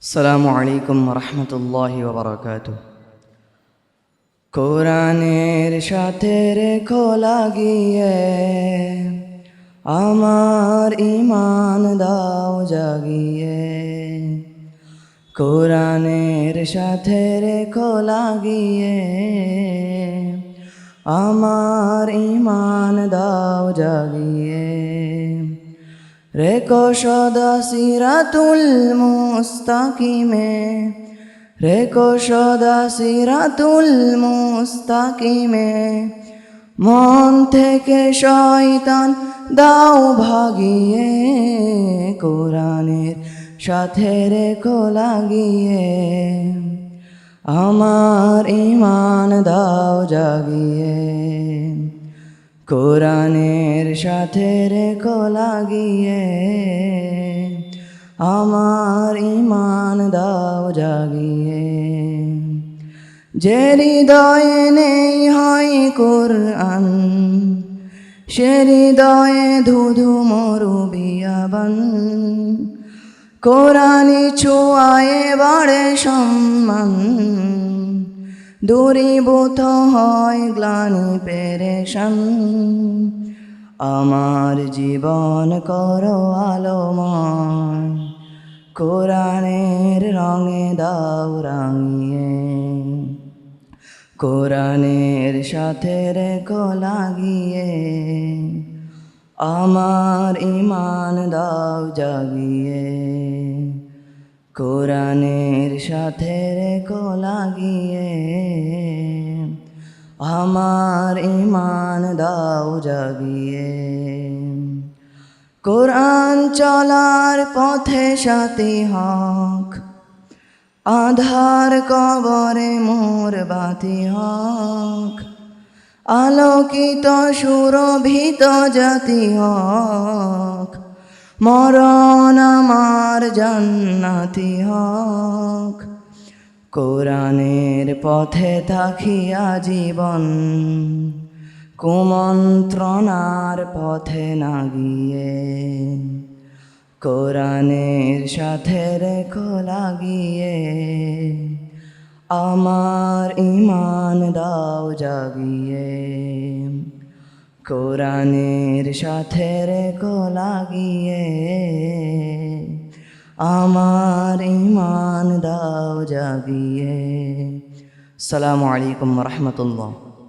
আসসালামু আলাইকুম রহমতুল্লাহি ওয়া বারাকাতুহু। কোরআনের সাথে রেখো লাগিয়ে, আমার ঈমান দাও জাগিয়ে। কোরআনের সাথে রেখো লাগিয়ে, আমার ঈমান দাও জাগিয়ে। রেখো সদা সিরাতুল মুস্তাকিমে, রেখো সদা সিরাতুল মুস্তাকিমে। মন থেকে শয়তান দাও ভাগিয়ে, কোরআনের সাথে রেখো লাগিয়ে, আমার ঈমান দাও জাগিয়ে। কোরআনের সাথে রেখো লাগিয়ে, আমার ঈমান দাও জাগিয়ে। যে হৃদয়ে নেই হয় কোরআন, সে হৃদয়ে ধুধু মরু বিয়াবান। কোরআনি ছোঁয়ায় বাড়ে সম্মান, দূরীভূত হয় গ্লানি পেরেশান। আমার জীবন করো আলোময়, কোরআনের রঙে দাও রাঙিয়ে। কোরআনের সাথে রেখো লাগিয়ে, আমার ঈমান দাও জাগিয়ে। কোরআনের সাথে রেখো লাগিয়ে, আমার ঈমান দাও জাগিয়ে। কোরআন চলার পথে সাথী হক, আধার কবরে মোর বাতি হক। আলোকিত সুরভিত জাতি হক, মরণ আমার জান্নাতি হক। কোরআনের পথে থাকিয়া জীবন, কুমন্ত্রণার পথে না গিয়ে। কোরআনের সাথে রেখো লাগিয়ে, আমার ঈমান দাও জাগিয়ে। কোরআনের সাথে রেখো লাগিয়ে, আমার ঈমান দাও জাগিয়ে। আসসালামু আলাইকুম রহমতুল্লাহ।